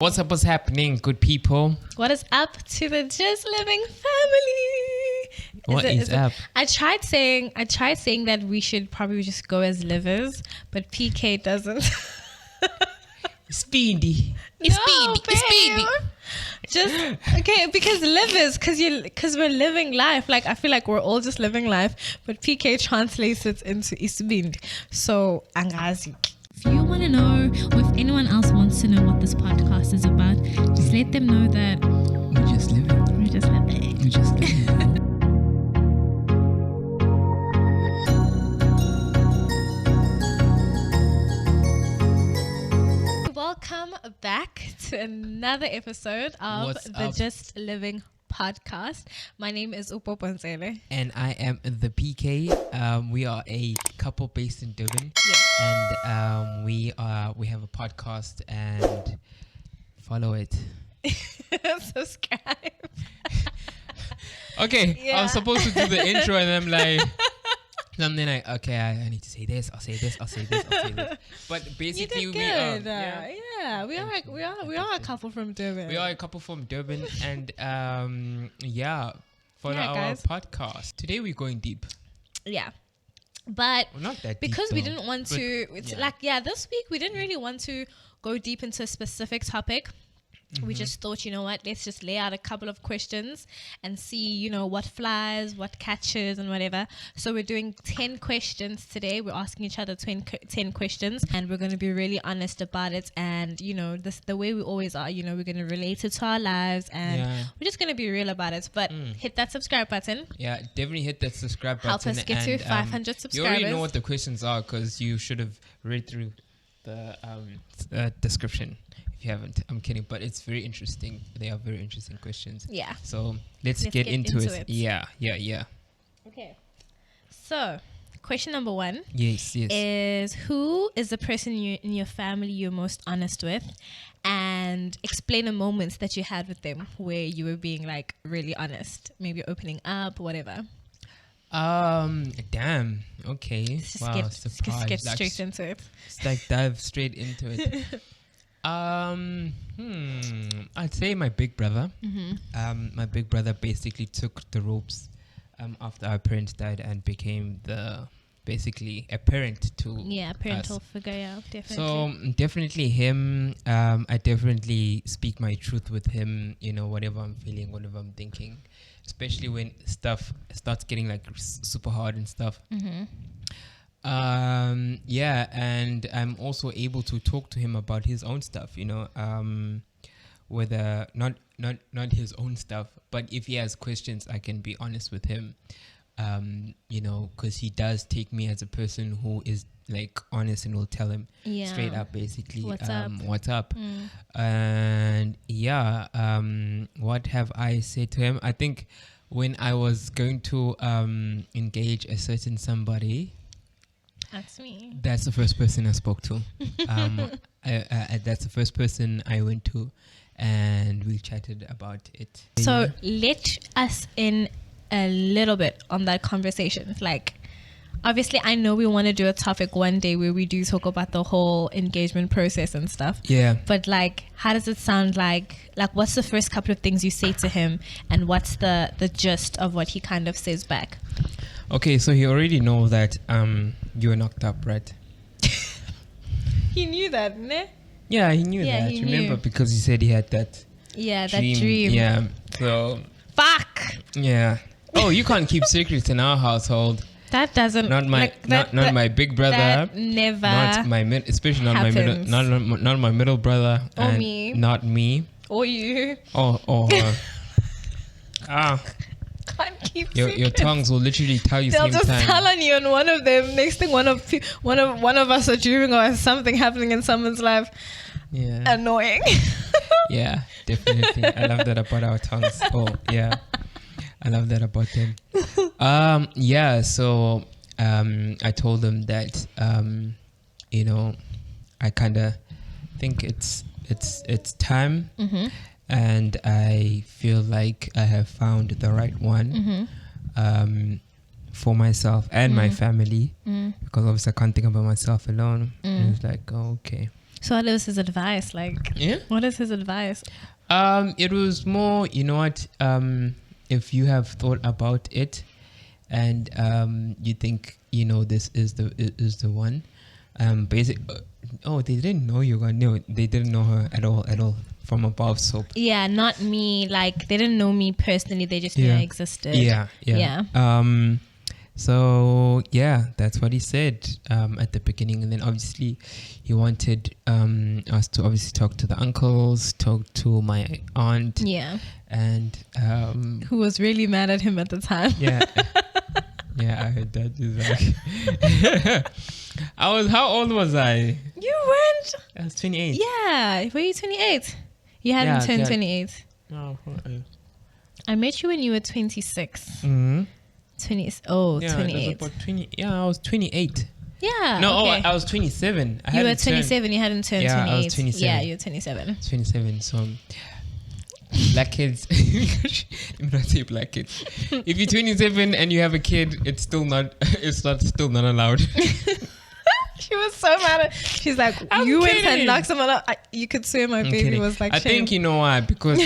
What's happening, good people? What is up to the Just Living family? What is up? I tried saying that we should probably just go as livers, but PK doesn't. Speedy. Just okay, because livers, because we're living life. Like I feel like we're all just living life, but PK translates it into isbindi. So angazi. If you want to know, or if anyone else wants to know what this podcast is about, just let them know that We're just living. we're just living. We're just living. Welcome back to another episode of What's the up? Just Living podcast. My name is Upo Ponzele. And I am the PK. We are a couple based in Durban. Yes. And we have a podcast, and follow it. Subscribe. Okay, I Yeah. was supposed to do the intro, and I'm like, okay, I need to say this. I'll say this. But You basically, did we good. yeah. We are a couple from Durban. We are a couple from Durban, and follow Yeah, our guys. podcast. Today we're going deep. Yeah. But Well, not that because deep, we though. didn't want But, to, it's this week we didn't really want to go deep into a specific topic. We just thought, you know what, let's just lay out a couple of questions and see, what flies, what catches and whatever. So we're doing 10 questions today. We're asking each other 10 questions, and we're going to be really honest about it. And, the way we always are, we're going to relate it to our lives, and we're just going to be real about it. But hit that subscribe button. Yeah, definitely hit that subscribe button. Help us get to 500 subscribers. You already know what the questions are because you should have read through the description. If you haven't, I'm kidding, but it's very interesting. They are very interesting questions. Yeah. So let's get into it. Yeah. Okay. So, question number 1 Yes. is, who is the person in your family you're most honest with? And explain a moment that you had with them where you were being like really honest, maybe opening up, whatever. Damn. Okay. Just Wow. get Surprise. straight into it. It's like dive straight into it. I'd say my big brother. My big brother basically took the ropes after our parents died and became basically a parent to Parental us. figure, yeah, definitely. So definitely him. I definitely speak my truth with him. Whatever I'm feeling, whatever I'm thinking, especially when stuff starts getting like super hard and stuff. And I'm also able to talk to him about his own stuff, whether not his own stuff, but if he has questions, I can be honest with him, because he does take me as a person who is like honest and will tell him straight up, basically, what's up. And what have I said to him? I think when I was going to engage a certain somebody, That's me. that's the first person I spoke to. That's the first person I went to, and we chatted about it. So let us in a little bit on that conversation. Like, obviously, I know we want to do a topic one day where we do talk about the whole engagement process and stuff. Yeah. But like, how does it sound like? Like, what's the first couple of things you say to him, and what's the gist of what he kind of says back? Okay, so he already knows that you were knocked up, right? He knew that, ne? Yeah, he knew Yeah, that. he Remember, knew. because he said he had that Yeah, that dream. Yeah. So Fuck. yeah. Oh, you can't keep secrets in our household. That doesn't. Not my like, that, not that, my big brother. That never. Not my especially not happens. my middle, not my middle brother. Or and me. Not me. Or you. Or her. Can't keep Your secrets. tongues will literally tell you They'll same just time. tell on you, and one of them. Next thing, one of us are dreaming or has something happening in someone's life. Yeah. Annoying. Yeah, definitely. I love that about our tongues. Oh, yeah. I love that about them. So I told them that I kind of think it's time, and I feel like I have found the right one. For myself and my family, because obviously I can't think about myself alone. And it's like, oh, okay. So what is his advice? Like, what is his advice? It was more, you know what, if you have thought about it and you think, you know, this is the one, basic. Oh, they didn't know you were new. They didn't know her at all from above. So yeah, not me. Like, they didn't know me personally. They just knew I existed. Yeah. So yeah, that's what he said at the beginning, and then obviously he wanted us to obviously talk to the uncles, talk to my aunt, and who was really mad at him at the time. Yeah, I heard that. Like, how old was I? You weren't. I was 28. Yeah, were you 28? You hadn't turned 28. No, I met you when you were 26. Mm-hmm. 28. About 20. Yeah, I was 28. Yeah. No, okay. I was 27. You were 27. You hadn't turned 28. I was 27. Yeah, you were 27. 27. So black kids. Let me not say black kids. If you're 27 and you have a kid, it's still not allowed. She was so mad. She's like, you went and knocked someone up. You could swear my baby was like, I think you know why, because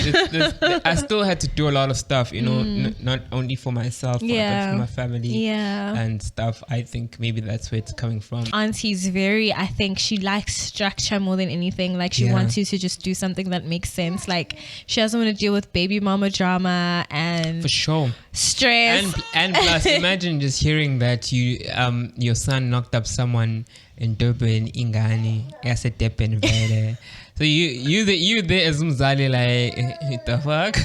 I still had to do a lot of stuff, you know, not only for myself, but for my family and stuff. I think maybe that's where it's coming from. Auntie's I think she likes structure more than anything. Like, she wants you to just do something that makes sense. Like, she doesn't want to deal with baby mama drama and for sure stress. And plus, imagine just hearing that your son knocked up someone in Durban, Ingani, Yasetepen, Vele. So you there as Mzali, like, the fuck?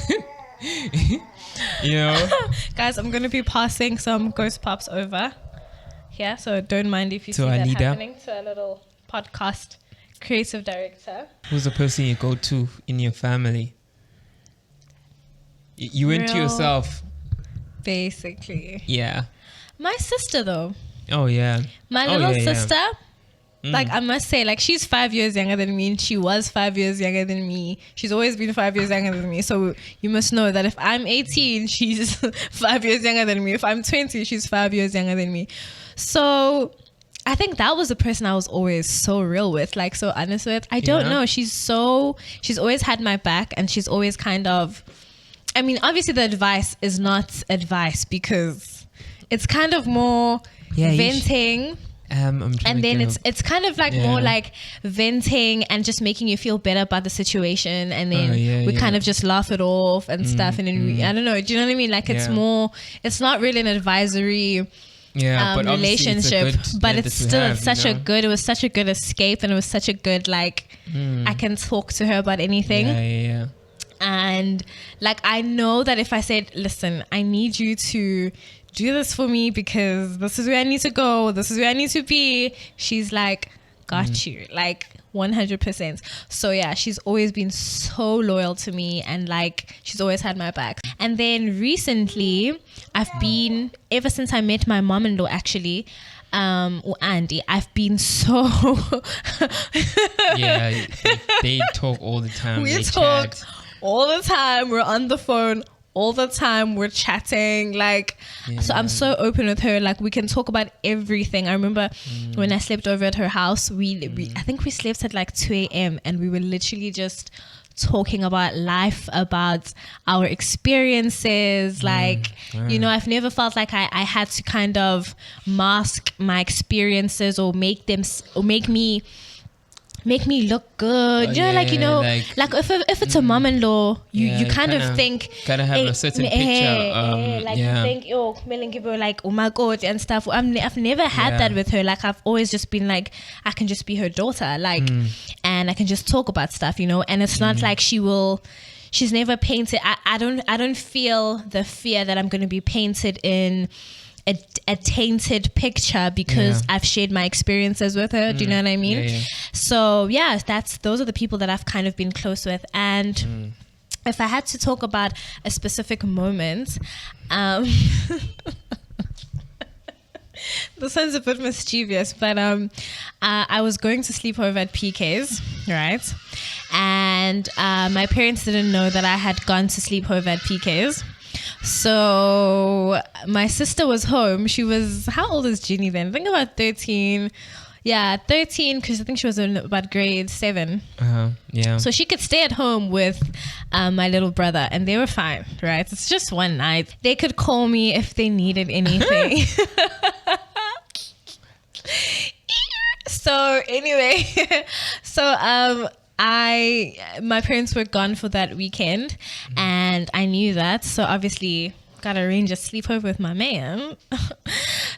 You know? Guys, I'm going to be passing some ghost pops over here, so don't mind if you see that leader. happening. To a little podcast creative director. Who's the person you go to in your family? You went to yourself. Basically. Yeah. My sister, though. Oh, yeah. My little sister, like, I must say, like, she's 5 years younger than me, and she was 5 years younger than me. She's always been 5 years younger than me. So you must know that if I'm 18, she's 5 years younger than me. If I'm 20, she's 5 years younger than me. So I think that was the person I was always so real with, like, so honest with. I don't know. She's always had my back, and she's always kind of, I mean, obviously the advice is not advice, because it's kind of more venting. And then it's kind of like more like venting and just making you feel better about the situation, and then we kind of just laugh it off and stuff, and then I don't know, do you know what I mean? Like, it's not really an advisory relationship, but it's still it was such a good escape, and it was such a good, like, I can talk to her about anything. And like, I know that if I said, listen, I need you to do this for me because this is where I need to go, this is where I need to be, she's like, got you, like 100%. So yeah, she's always been so loyal to me, and like, she's always had my back. And then recently, ever since I met my mom-in-law, actually, or Andy, I've been so they talk all the time. We talk all the time. We're on the phone all the time. We're chatting, like, so I'm so open with her. Like, we can talk about everything. I remember when I slept over at her house, I think we slept at like 2 a.m. and we were literally just talking about life, about our experiences. Like, you know, I've never felt like I had to kind of mask my experiences or make me look good, you know, like, you know, like if it's a mom-in-law, you kind of think gotta have a certain picture, like, you think, oh, like, oh my god, and stuff. I've never had that with her. Like, I've always just been like, I can just be her daughter, like, and I can just talk about stuff, you know. And it's not like she's never painted. I don't feel the fear that I'm going to be painted in a tainted picture because I've shared my experiences with her. Do you know what I mean? So yeah, those are the people that I've kind of been close with. And if I had to talk about a specific moment, this sounds a bit mischievous, but I was going to sleep over at PK's, right? And my parents didn't know that I had gone to sleep over at PK's. So my sister was home. She was, how old is Ginny then? I think about 13. Yeah, 13, because I think she was in about grade 7. Yeah. So she could stay at home with my little brother, and they were fine, right? It's just one night. They could call me if they needed anything. So anyway, my parents were gone for that weekend, and I knew that. So obviously, gotta arrange a sleepover with my man.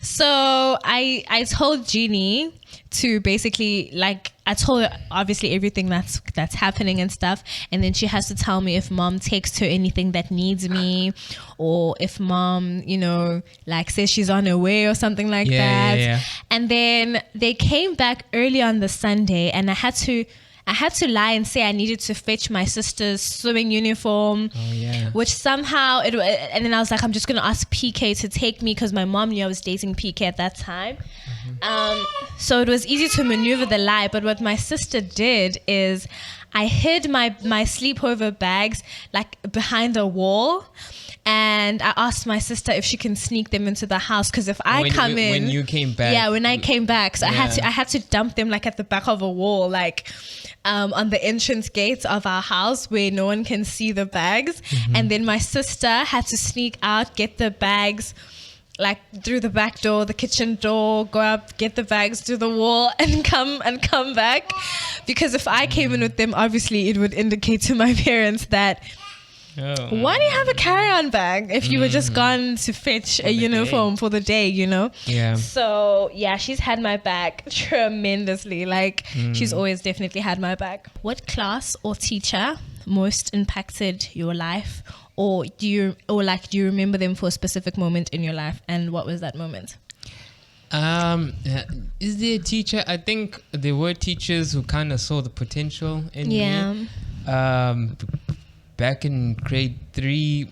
So I told Jeannie to basically, like, I told her obviously everything that's happening and stuff, and then she has to tell me if mom takes her anything that needs me, or if mom, you know, like says she's on her way or something like that. Yeah. And then they came back early on the Sunday, and I had to lie and say I needed to fetch my sister's swimming uniform. Oh, yeah. Which somehow and then I was like, I'm just gonna ask PK to take me, because my mom knew I was dating PK at that time. So it was easy to maneuver the lie. But what my sister did is I hid my sleepover bags like behind a wall. And I asked my sister if she can sneak them into the house, because if I come in, when you came back, when I came back, so I had to dump them like at the back of a wall, like on the entrance gates of our house where no one can see the bags. And then my sister had to sneak out, get the bags like through the back door, the kitchen door, go up, get the bags through the wall, and come back, because if I came in with them, obviously it would indicate to my parents that. Why do you have a carry-on bag if you were just gone to fetch a uniform for the day, you know? Yeah. So, yeah, she's had my back tremendously. Like, she's always definitely had my back. What class or teacher most impacted your life? Or do you remember them for a specific moment in your life? And what was that moment? Is there a teacher? I think there were teachers who kind of saw the potential in me. Back in grade 3,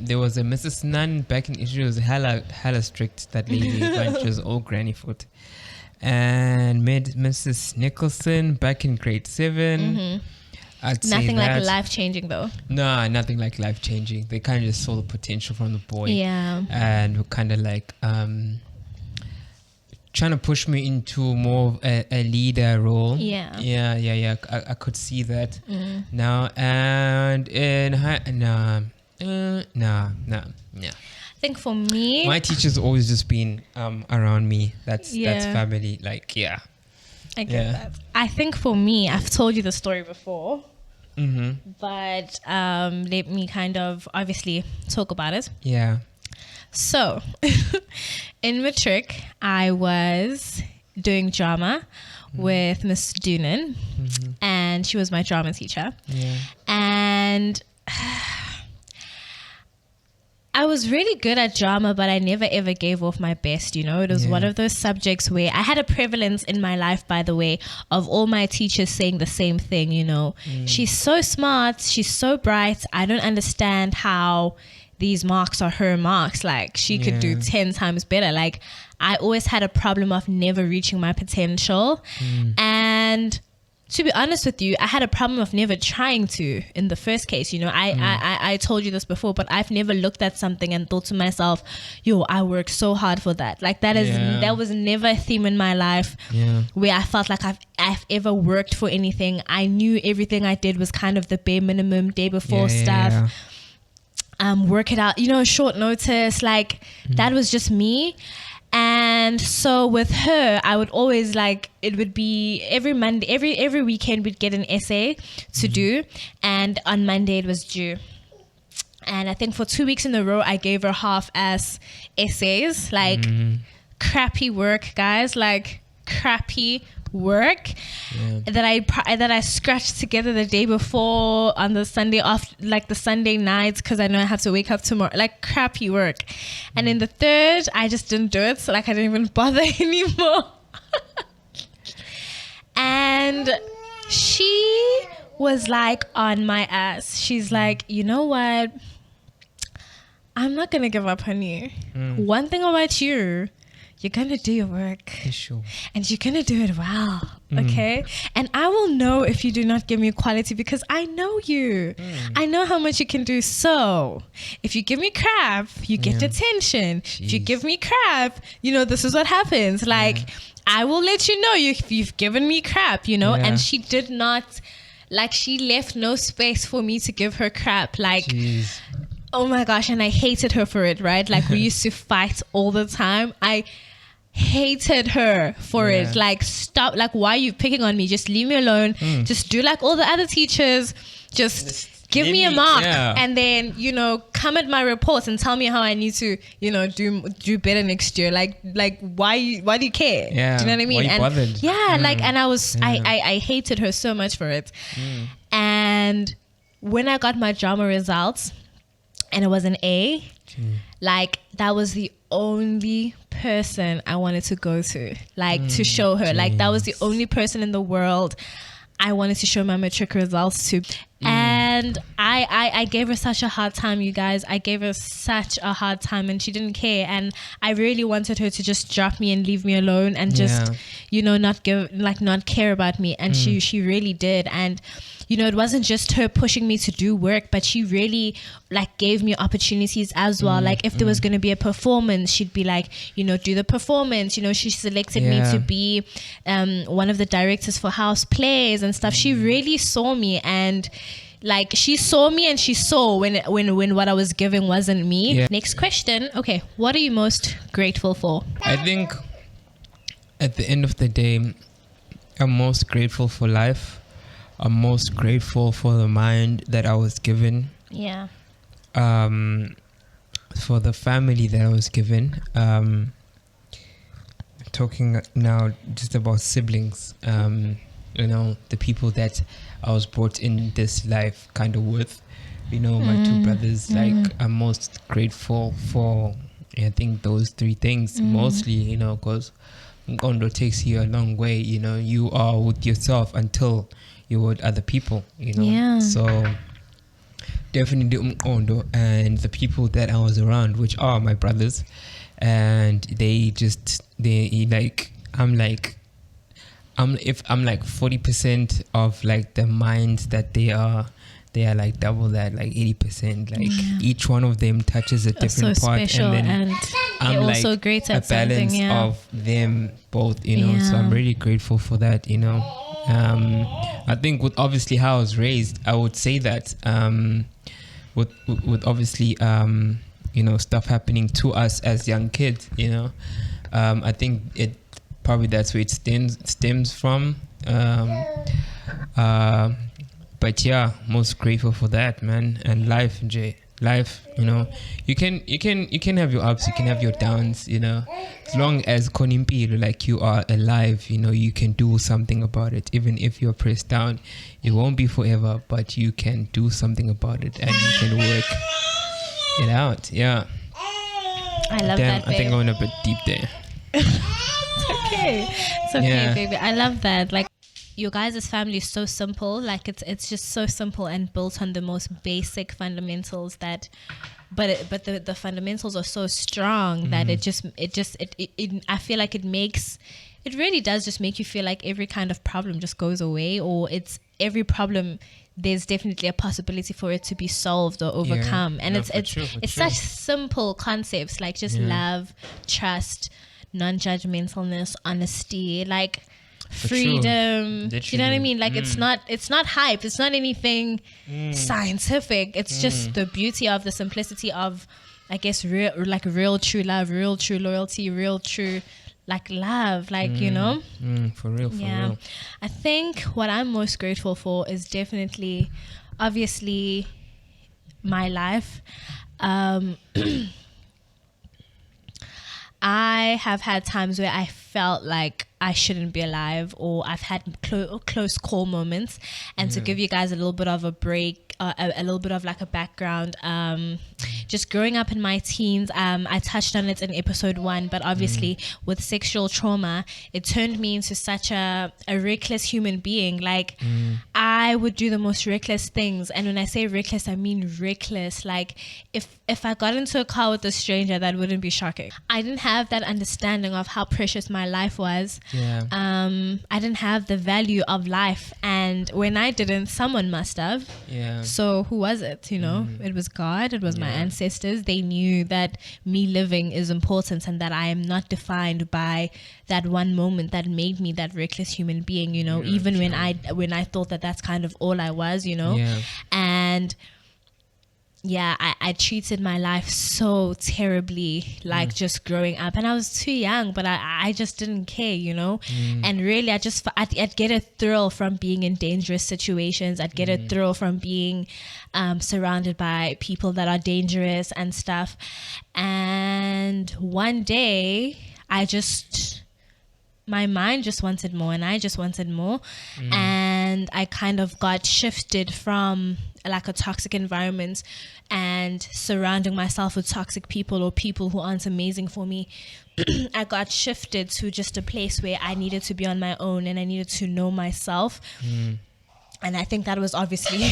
there was a Mrs. Nunn back in. She was hella strict, that lady, but she was all granny foot. And Mrs. Nicholson back in grade 7. I'd say nothing like life changing though. No, nothing like life changing. They kind of just saw the potential from the boy. Yeah. And were kind of like trying to push me into more of a leader role. Yeah. I could see that now. And in no. I think for me, my teacher's always just been around me. That's family. Like, yeah. I get that. I think for me, I've told you the story before. But let me kind of obviously talk about it. Yeah. So, in matric, I was doing drama with Miss Doonan, and she was my drama teacher. Yeah. And I was really good at drama, but I never ever gave off my best, you know. It was one of those subjects where I had a prevalence in my life, by the way, of all my teachers saying the same thing, you know. She's so smart, she's so bright, I don't understand how these marks are her marks. Like, she could do 10 times better. Like, I always had a problem of never reaching my potential. And to be honest with you, I had a problem of never trying to in the first case. You know, I told you this before, but I've never looked at something and thought to myself, yo, I worked so hard for that. Like, that was never a theme in my life where I felt like I've ever worked for anything. I knew everything I did was kind of the bare minimum, day before stuff. Work it out, you know, short notice, like that was just me. And so with her, I would always, like, it would be every Monday, every weekend we'd get an essay to do, and on Monday it was due. And I think for 2 weeks in a row, I gave her half-ass essays, like crappy work, guys, like crappy work that I scratched together the day before on the Sunday off, like the Sunday nights, because I know I have to wake up tomorrow, like crappy work. And in the third, I just didn't do it, so like I didn't even bother anymore. And she was like on my ass. She's like, you know what, I'm not gonna give up on you. One thing about you, you're gonna do your work, sure, and you're gonna do it well, okay? And I will know if you do not give me quality, because I know you. I know how much you can do. So if you give me crap, you get attention. If you give me crap, you know, this is what happens. Like, I will let you know you've given me crap, you know. Yeah. And she did not, like, she left no space for me to give her crap. Like, Jeez. oh my gosh, and I hated her for it, right? Like, we used to fight all the time. I hated her for it. Like, stop. Like, why are you picking on me? Just leave me alone. Just do like all the other teachers. Just give me a mark, and then, you know, come at my reports and tell me how I need to, you know, do better next year. Like why do you care? Yeah. Do you know what I mean? Why you bothered? Yeah, like, and I hated her so much for it. And when I got my drama results and it was an A, like, that was the only person I wanted to go to, like, to show her. Like, that was the only person in the world I wanted to show my matric results to. And I gave her such a hard time, you guys. I gave her such a hard time, and she didn't care. And I really wanted her to just drop me and leave me alone and just, you know, not care about me. And she really did. And, you know, it wasn't just her pushing me to do work, but she really, like, gave me opportunities as well. Like, if there was going to be a performance, she'd be like, you know, do the performance. You know, she selected me to be one of the directors for house plays and stuff. She really saw me, and, like, she saw me and she saw when what I was giving wasn't me. Yeah. Next question. Okay, what are you most grateful for? I think at the end of the day, I'm most grateful for life. I'm most grateful for the mind that I was given. Yeah. For the family that I was given. Talking now just about siblings. You know, the people that I was brought in this life kind of with. You know, my two brothers. Like, I'm most grateful for, I think, those three things. Mostly, you know, because Ngondo takes you a long way. You know, you are with yourself until you're with other people, you know. Yeah. So definitely Ngondo and the people that I was around, which are my brothers, and I'm like 40% of, like, the minds that they are like double that, like 80%. Like, each one of them touches a different so part, special, and then and I'm also like great at a balance something, of them both, you know. So I'm really grateful for that, you know. I think with obviously how I was raised, I would say that with obviously you know, stuff happening to us as young kids, you know, I think it probably that's where it stems from. But yeah, most grateful for that, man. And life, Jay. Life, you know, you can have your ups, you can have your downs, you know. As long as Konimpiro, like, you are alive, you know, you can do something about it. Even if you're pressed down, it won't be forever, but you can do something about it, and you can work it out. Yeah. I love that, babe. I think I went a bit deep there. It's okay, baby. I love that. Like, your guys' family is so simple. Like, it's just so simple and built on the most basic fundamentals that, but the fundamentals are so strong that it I feel like it really does just make you feel like every kind of problem just goes away, or it's every problem, there's definitely a possibility for it to be solved or overcome. And it's such simple concepts, like just love, trust, non-judgmentalness, honesty, like freedom. You know what I mean? Like, it's not hype, it's not anything scientific. It's just the beauty of the simplicity of, I guess, real true love, real true loyalty, real true, like, love, like, you know. For real. I think what I'm most grateful for is definitely, obviously, my life. I have had times where I felt like I shouldn't be alive, or I've had close call moments. And to give you guys a little bit of a break, a little bit of like a background, just growing up in my teens, I touched on it in episode 1, but obviously with sexual trauma, it turned me into such a reckless human being. Like, I would do the most reckless things. And when I say reckless, I mean reckless. Like, if I got into a car with a stranger, that wouldn't be shocking. I didn't have that understanding of how precious my life was. I didn't have the value of life, and when I didn't, someone must have. So who was it? You know, it was God, it was my ancestors, ancestors. They knew that me living is important and that I am not defined by that one moment that made me that reckless human being, you know, even when I thought that that's kind of all I was, you know. And yeah, I treated my life so terribly, like just growing up, and I was too young, but I just didn't care, you know. And really, I'd get a thrill from being in dangerous situations. I'd get a thrill from being surrounded by people that are dangerous and stuff. And one day, my mind just wanted more, and I just wanted more. And I kind of got shifted from like a toxic environment and surrounding myself with toxic people or people who aren't amazing for me. I got shifted to just a place where I needed to be on my own and I needed to know myself. And I think that was obviously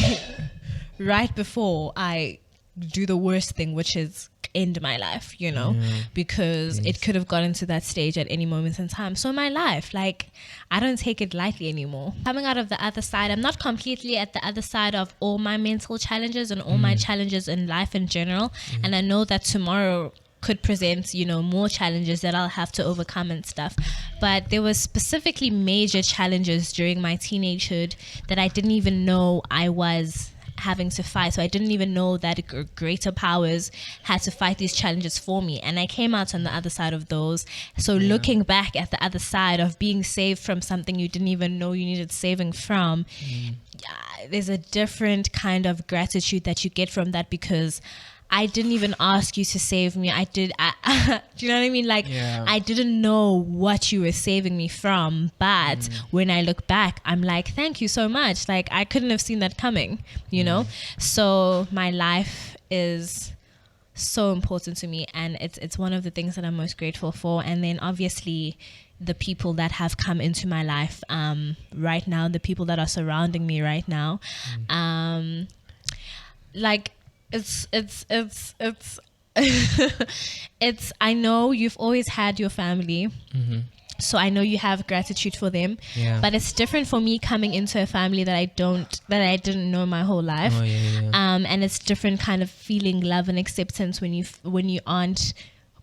right before I do the worst thing, which is end my life, you know, because it could have gotten to that stage at any moment in time. So my life, like, I don't take it lightly anymore. Coming out of the other side, I'm not completely at the other side of all my mental challenges and all my challenges in life in general. And I know that tomorrow could present, you know, more challenges that I'll have to overcome and stuff. But there was specifically major challenges during my teenagehood that I didn't even know I was having to fight. So I didn't even know that greater powers had to fight these challenges for me, and I came out on the other side of those. So looking back at the other side of being saved from something you didn't even know you needed saving from, there's a different kind of gratitude that you get from that, because I didn't even ask you to save me. Do you know what I mean? Like, I didn't know what you were saving me from. But when I look back, I'm like, thank you so much. Like, I couldn't have seen that coming, you know? So my life is so important to me. And it's one of the things that I'm most grateful for. And then obviously the people that have come into my life right now, the people that are surrounding me right now. Like, it's I know you've always had your family, so I know you have gratitude for them, but it's different for me coming into a family that I didn't know my whole life. And it's different kind of feeling love and acceptance when you aren't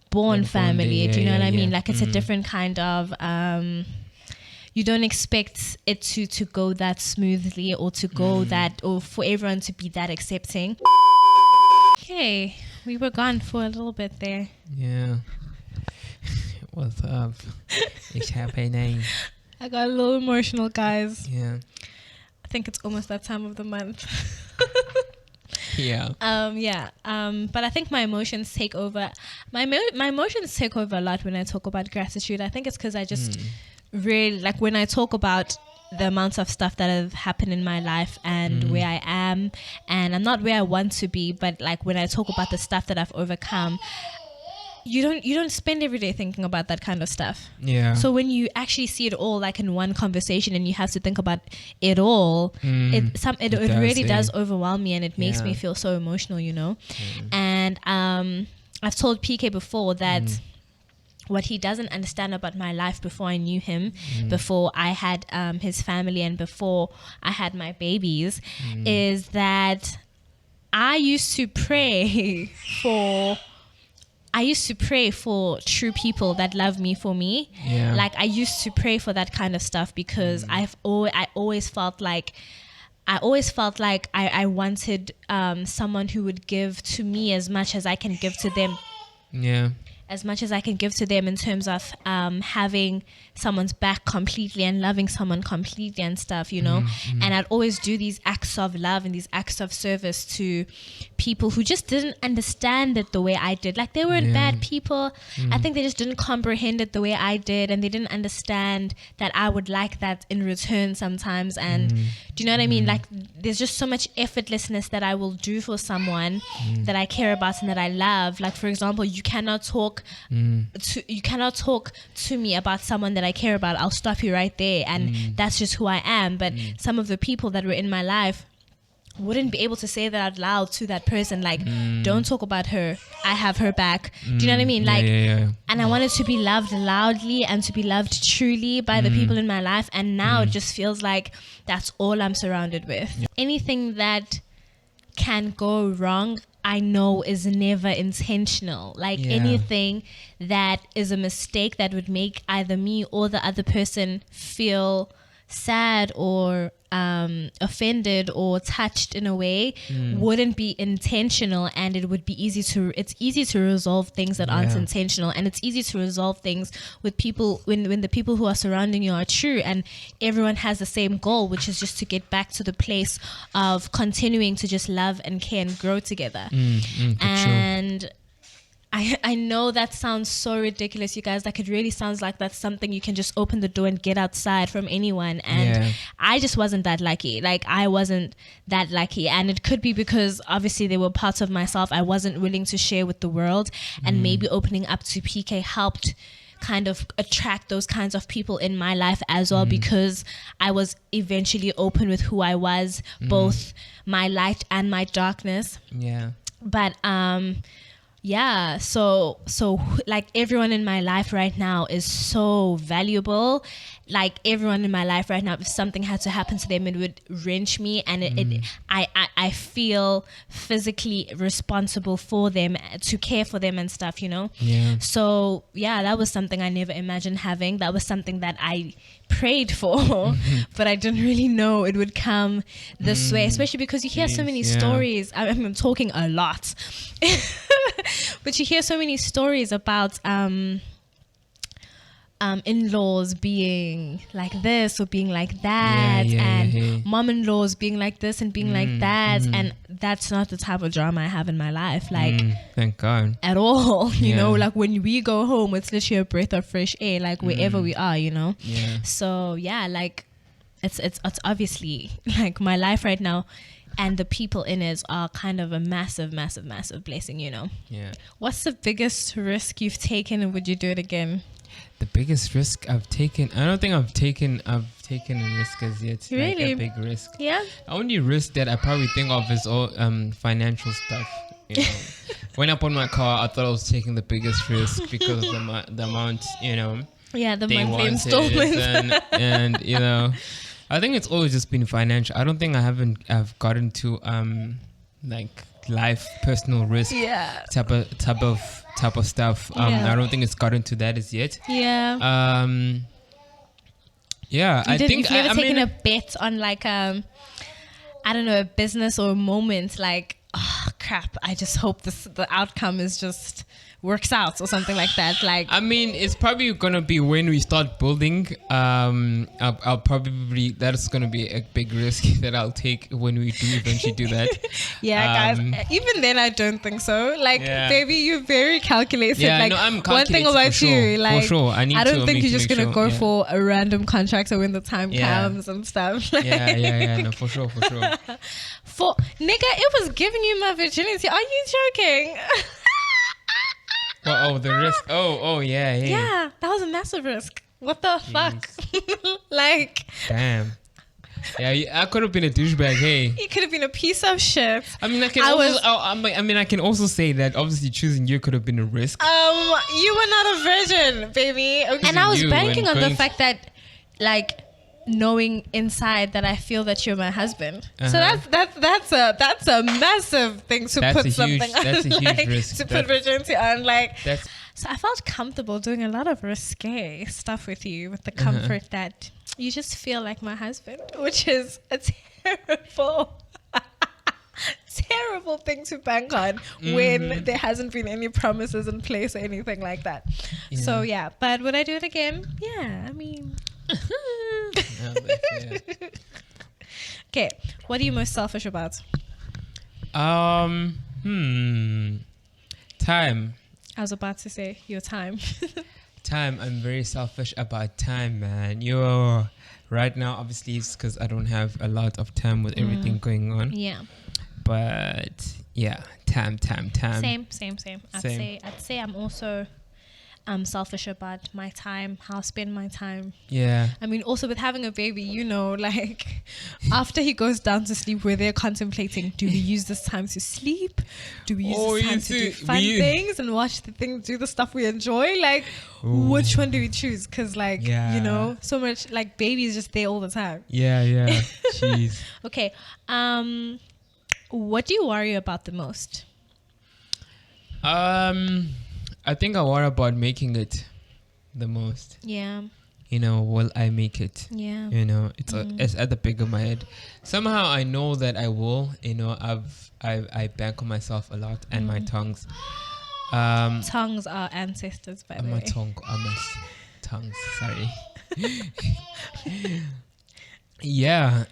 born family. Do you know what I mean? Like, it's a different kind of you don't expect it to go that smoothly, or to go that, or for everyone to be that accepting. Okay, we were gone for a little bit there. What's up? It's happening. I got a little emotional, guys. I think it's almost that time of the month. But I think my emotions take over. My emotions take over a lot when I talk about gratitude. I think it's because I just really, like, when I talk about the amounts of stuff that have happened in my life and where I am, and I'm not where I want to be, but like when I talk about the stuff that I've overcome, you don't spend every day thinking about that kind of stuff. So when you actually see it all like in one conversation and you have to think about it all, it really does overwhelm me, and it makes me feel so emotional, you know. And I've told PK before that what he doesn't understand about my life before I knew him, before I had his family, and before I had my babies, is that I used to pray for true people that love me for me. Like, I used to pray for that kind of stuff, because I always felt like I wanted someone who would give to me as much as I can give to them. As much as I can give to them in terms of having someone's back completely and loving someone completely and stuff, you know. And I'd always do these acts of love and these acts of service to people who just didn't understand it the way I did. Like, they weren't bad people. I think they just didn't comprehend it the way I did, and they didn't understand that I would like that in return sometimes. And do you know what I mean? Like, there's just so much effortlessness that I will do for someone that I care about and that I love. Like, for example, you cannot talk to me about someone that I care about. I'll stop you right there, and that's just who I am. But some of the people that were in my life wouldn't be able to say that out loud to that person, like, don't talk about her, I have her back. Do you know what I mean? Like, and I wanted to be loved loudly and to be loved truly by the people in my life, and now it just feels like that's all I'm surrounded with. Anything that can go wrong, I know is never intentional. Like anything that is a mistake that would make either me or the other person feel sad or offended or touched in a way wouldn't be intentional, and it's easy to resolve things that aren't intentional, and it's easy to resolve things with people when the people who are surrounding you are true and everyone has the same goal, which is just to get back to the place of continuing to just love and care and grow together. And I know that sounds so ridiculous, you guys. Like, it really sounds like that's something you can just open the door and get outside from anyone. And I just wasn't that lucky. Like, I wasn't that lucky. And it could be because obviously there were parts of myself I wasn't willing to share with the world. And maybe opening up to PK helped kind of attract those kinds of people in my life as well, because I was eventually open with who I was, both my light and my darkness. But so like everyone in my life right now is so valuable. Like, everyone in my life right now, if something had to happen to them, it would wrench me, and I feel physically responsible for them, to care for them and stuff, you know? So that was something I never imagined having. That was something that I prayed for, but I didn't really know it would come this way, especially because you hear so many stories. I'm talking a lot. But you hear so many stories about in-laws being like this or being like that, and mom-in-laws being like this and being like that, and that's not the type of drama I have in my life, like thank God, at all. You know, like when we go home, it's literally a breath of fresh air, like wherever we are, you know. So like it's obviously like my life right now, and the people in it are kind of a massive blessing, you know. What's the biggest risk you've taken, and would you do it again? The biggest risk I've taken, I don't think I've taken a risk as yet. Really? Like a big risk. Yeah. The only risk that I probably think of is all financial stuff. You know, when I bought my car, I thought I was taking the biggest risk because of the amount, you know. Yeah, the they monthly wanted, installments. and you know, I think it's always just been financial. I don't think I've gotten to like life, personal risk type of stuff. I don't think it's gotten to that as yet. I think you've never taken a bet on like I don't know, a business or a moment, like, oh crap, I just hope the outcome is just works out or something like that. Like, I mean, it's probably gonna be when we start building. I'll probably, that's gonna be a big risk that I'll take when we do eventually do that. Guys, even then I don't think so. Like, baby, you're very calculated. Like, no, I'm one thing about you, like, for sure. I don't think you're just gonna go for a random contractor when the time comes and stuff. No, for sure. For nigga, it was giving you my virginity. Are you joking? Well, the risk. Yeah, that was a massive risk. What the fuck? Like, damn. Yeah, I could have been a douchebag. Hey, you could have been a piece of shit. I mean, I can also say that obviously choosing you could have been a risk. You were not a virgin, baby. Okay. And I was banking on the fact that, like, knowing inside that I feel that you're my husband. So that's a massive thing to put something on. That's a huge risk. To put virginity on, like. So I felt comfortable doing a lot of risque stuff with you, with the comfort that you just feel like my husband, which is a terrible thing to bank on when there hasn't been any promises in place or anything like that. So but would I do it again? Yeah, I mean. Okay, what are you most selfish about? Time. I was about to say your time. Time. I'm very selfish about time, man. Right now, obviously, it's because I don't have a lot of time with everything going on. Yeah. But yeah, time. Same. I'd say I'm also selfish about my time, how I spend my time. Yeah. I mean, also with having a baby, you know, like after he goes down to sleep, we're there contemplating, do we use this time to sleep? Do we use this time to do fun things and watch the things, do the stuff we enjoy? Like, which one do we choose? Because, like, you know, so much, like, baby is just there all the time. Yeah. Jeez. Okay. What do you worry about the most? I think I worry about making it the most. Yeah. You know, will I make it? Yeah. You know, it's at the back of my head. Somehow I know that I will. You know, I bank on myself a lot and my tongues. Tongues are ancestors, by the My way. tongues. Sorry. Yeah,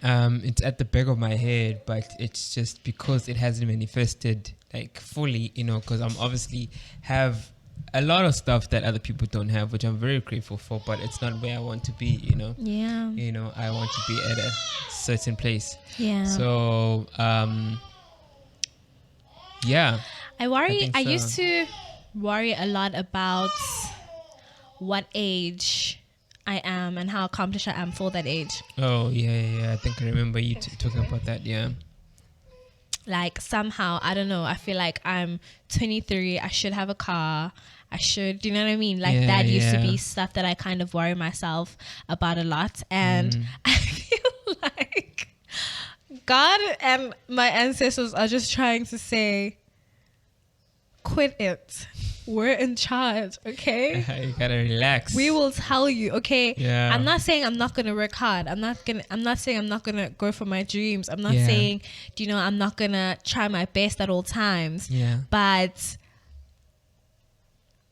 it's at the back of my head, but it's just because it hasn't manifested like fully, you know, because I'm obviously have a lot of stuff that other people don't have, which I'm very grateful for, but it's not where I want to be, you know. Yeah. You know, I want to be at a certain place. Yeah. So, yeah. I so. used to worry a lot about what age I am and how accomplished I am for that age. Oh, yeah. I think I remember you talking about that, yeah. Like somehow, I don't know, I feel like I'm 23, I should have a car, I should, you know what I mean? Like that used to be stuff that I kind of worry myself about a lot. And I feel like God and my ancestors are just trying to say, quit it. We're in charge, okay? You gotta relax. We will tell you, okay? Yeah. I'm not saying I'm not gonna work hard. I'm not saying I'm not gonna go for my dreams. I'm not saying, you know, I'm not gonna try my best at all times. Yeah. But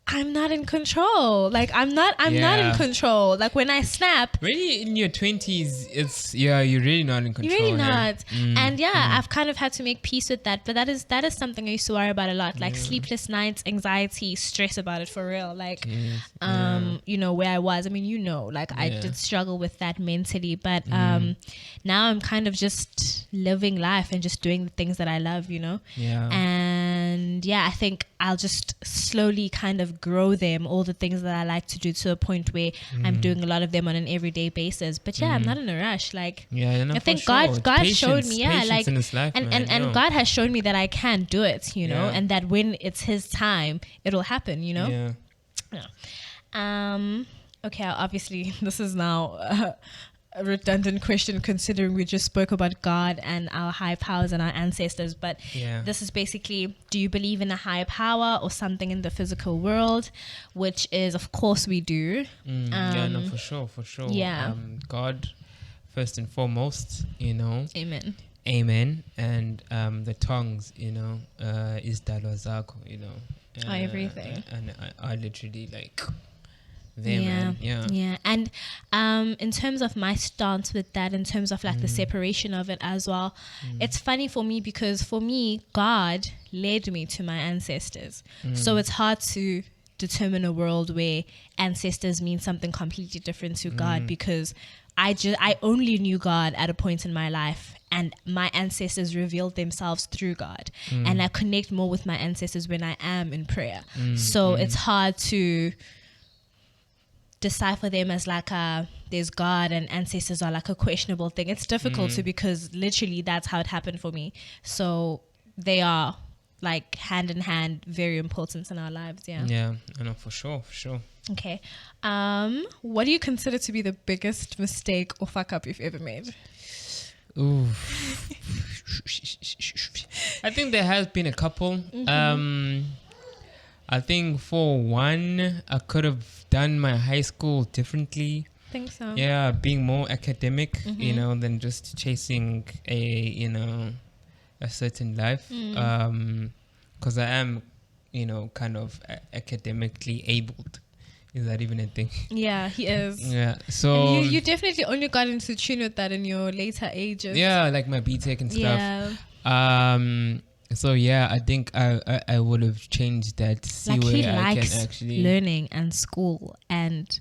I'm not in control. Like I'm not in control. Like when I snap, really in your 20s, you're really not in control. you're really not. And I've kind of had to make peace with that. But that is something I used to worry about a lot. Like sleepless nights, anxiety, stress about it for real. Like you know, where I was. I mean, you know, like I did struggle with that mentally. But now I'm kind of just living life and just doing the things that I love, you know? Yeah. And I think I'll just slowly kind of grow them, all the things that I like to do, to a point where I'm doing a lot of them on an everyday basis. But I'm not in a rush. Like I think God showed me, like in his life, and God has shown me that I can do it, you know, and that when it's His time, it'll happen, you know. Okay, obviously this is now a redundant question, considering we just spoke about God and our high powers and our ancestors, but this is basically, do you believe in a higher power or something in the physical world? Which is, of course we do. For sure. God first and foremost, you know. Amen. And the tongues, you know, is Dalwa Zako, you know. Everything. And I literally like them. And in terms of my stance with that, in terms of like the separation of it as well, it's funny for me because for me, God led me to my ancestors. So it's hard to determine a world where ancestors mean something completely different to God, because I only knew God at a point in my life, and my ancestors revealed themselves through God, and I connect more with my ancestors when I am in prayer. So it's hard to decipher them as like there's God and ancestors are like a questionable thing. It's difficult to, because literally that's how it happened for me. So they are like hand in hand, very important in our lives. I know, for sure. Okay. What do you consider to be the biggest mistake or fuck up you've ever made? Ooh. I think there has been a couple. I think for one, I could have done my high school differently. I think so. Yeah, being more academic, you know, than just chasing a certain life. Because I am, you know, kind of academically abled. Is that even a thing? Yeah, he is. Yeah, so and you definitely only got into tune with that in your later ages. Yeah, like my BTech and stuff. So I think I would have changed that. See like where he I likes can actually learning and school and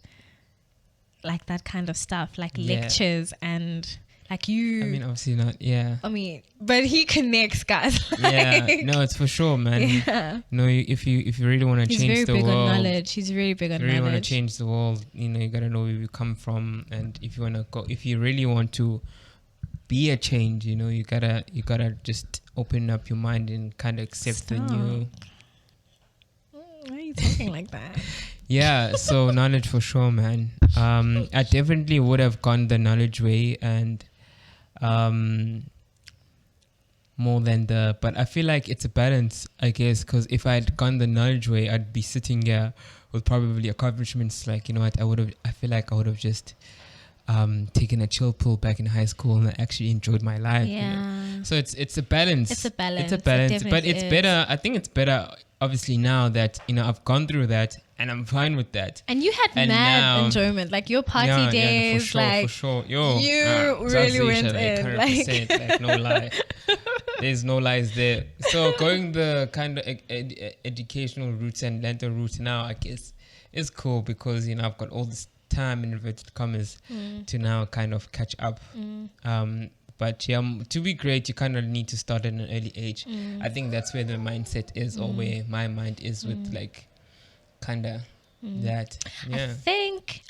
like that kind of stuff, like lectures and like you. I mean, obviously not. Yeah. I mean, but he connects, guys. No, it's for sure, man. Yeah. You know, if you really want to change the world, he's very big on knowledge. He's very big on knowledge. If you really want to change the world, you know, you gotta know where you come from, and if you really want to be a change, you know, you gotta just open up your mind and kind of accept the new. Why are you talking like that? Yeah, so knowledge for sure, man. I definitely would have gone the knowledge way, and more than but I feel like it's a balance, I guess, because if I had gone the knowledge way, I'd be sitting here with probably accomplishments like, you know what, I feel like I would have just taken a chill pill back in high school and I actually enjoyed my life. Yeah. You know? So it's a balance. It's a balance. But it's better. I think it's better, obviously, now that, you know, I've gone through that and I'm fine with that. And you had And mad now- enjoyment, like your party days, for sure. Yo, you really went in, 100%, like no lie. There's no lies there. So going the kind of educational routes and mental route now, I guess, is cool because, you know, I've got all this time in inverted commas to now kind of catch up. But yeah, to be great, you kind of need to start at an early age. I think that's where the mindset is, or where my mind is with like kind of that. Yeah. I think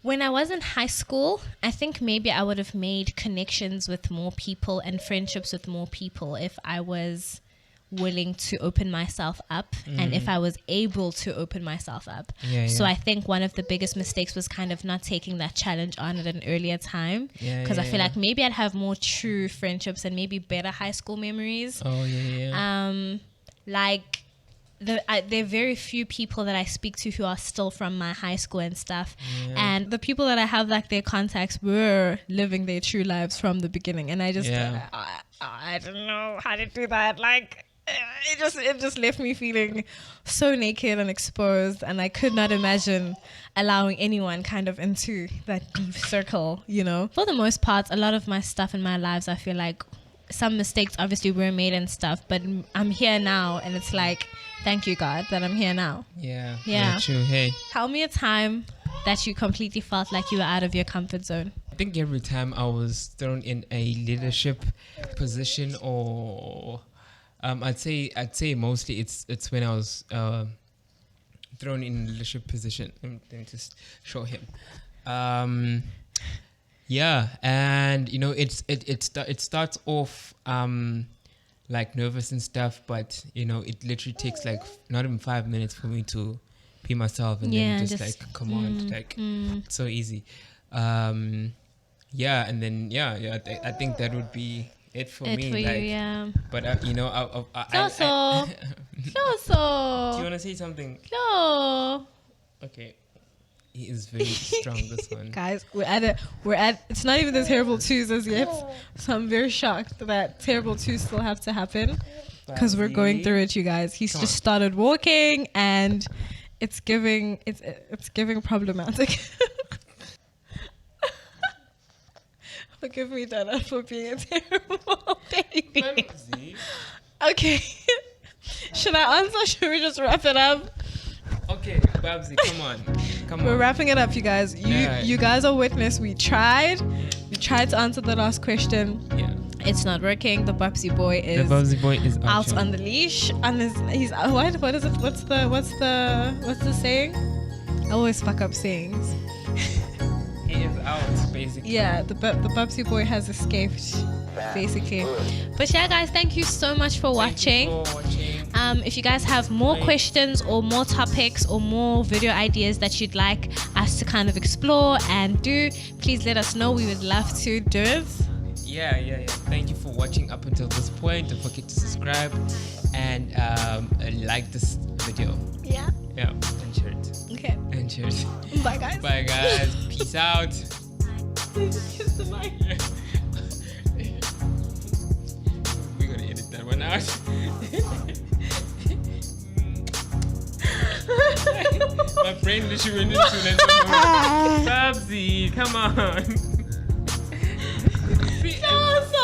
when I was in high school, I think maybe I would have made connections with more people and friendships with more people if I was willing to open myself up and if I was able to open myself up. So I think one of the biggest mistakes was kind of not taking that challenge on at an earlier time, because I feel like maybe I'd have more true friendships and maybe better high school memories. Like there are very few people that I speak to who are still from my high school and stuff, and the people that I have, like, their contacts were living their true lives from the beginning, and I just I don't know how to do that. Like, it just left me feeling so naked and exposed, and I could not imagine allowing anyone kind of into that deep circle, you know. For the most part, a lot of my stuff in my lives, I feel like some mistakes obviously were made and stuff, but I'm here now, and it's like, thank you, God, that I'm here now. Yeah, true. Hey, tell me a time that you completely felt like you were out of your comfort zone. I think every time I was thrown in a leadership position, or I'd say mostly it's when I was thrown in a leadership position. Let me just show him. Yeah, and you know, it starts off like nervous and stuff, but you know, it literally takes like not even 5 minutes for me to be myself, and then just like come on, like it's so easy. And then I think that would be it for me. For like, you, yeah. But you know, So. Do you want to say something? No. Okay. He is very strong, this one. Guys, we're at it's not even the terrible twos as yet. So I'm very shocked that terrible twos still have to happen, because we're going through it, you guys. He's just started walking and it's giving problematic. Forgive me, Dada, for being a terrible baby. Okay. Should I answer? Should we just wrap it up? Okay, Babsy, come on. We're wrapping it up, you guys. You guys are witness. We tried to answer the last question. Yeah. It's not working. The Babsy boy is out on the leash. He's what is it? What's the saying? I always fuck up sayings. He is out, basically. Yeah, the Babsy boy has escaped, basically. But yeah, guys, thank you so much for watching. If you guys have more questions or more topics or more video ideas that you'd like us to kind of explore and do, please let us know. We would love to do it. Yeah. Thank you for watching up until this point. Don't forget to subscribe and like this video. Yeah. And share it. Okay. And share it. Bye, guys. Bye, guys. Peace out. Kiss the mic. We're gonna edit that one out. My friend literally went into that. Babsy, come on. So.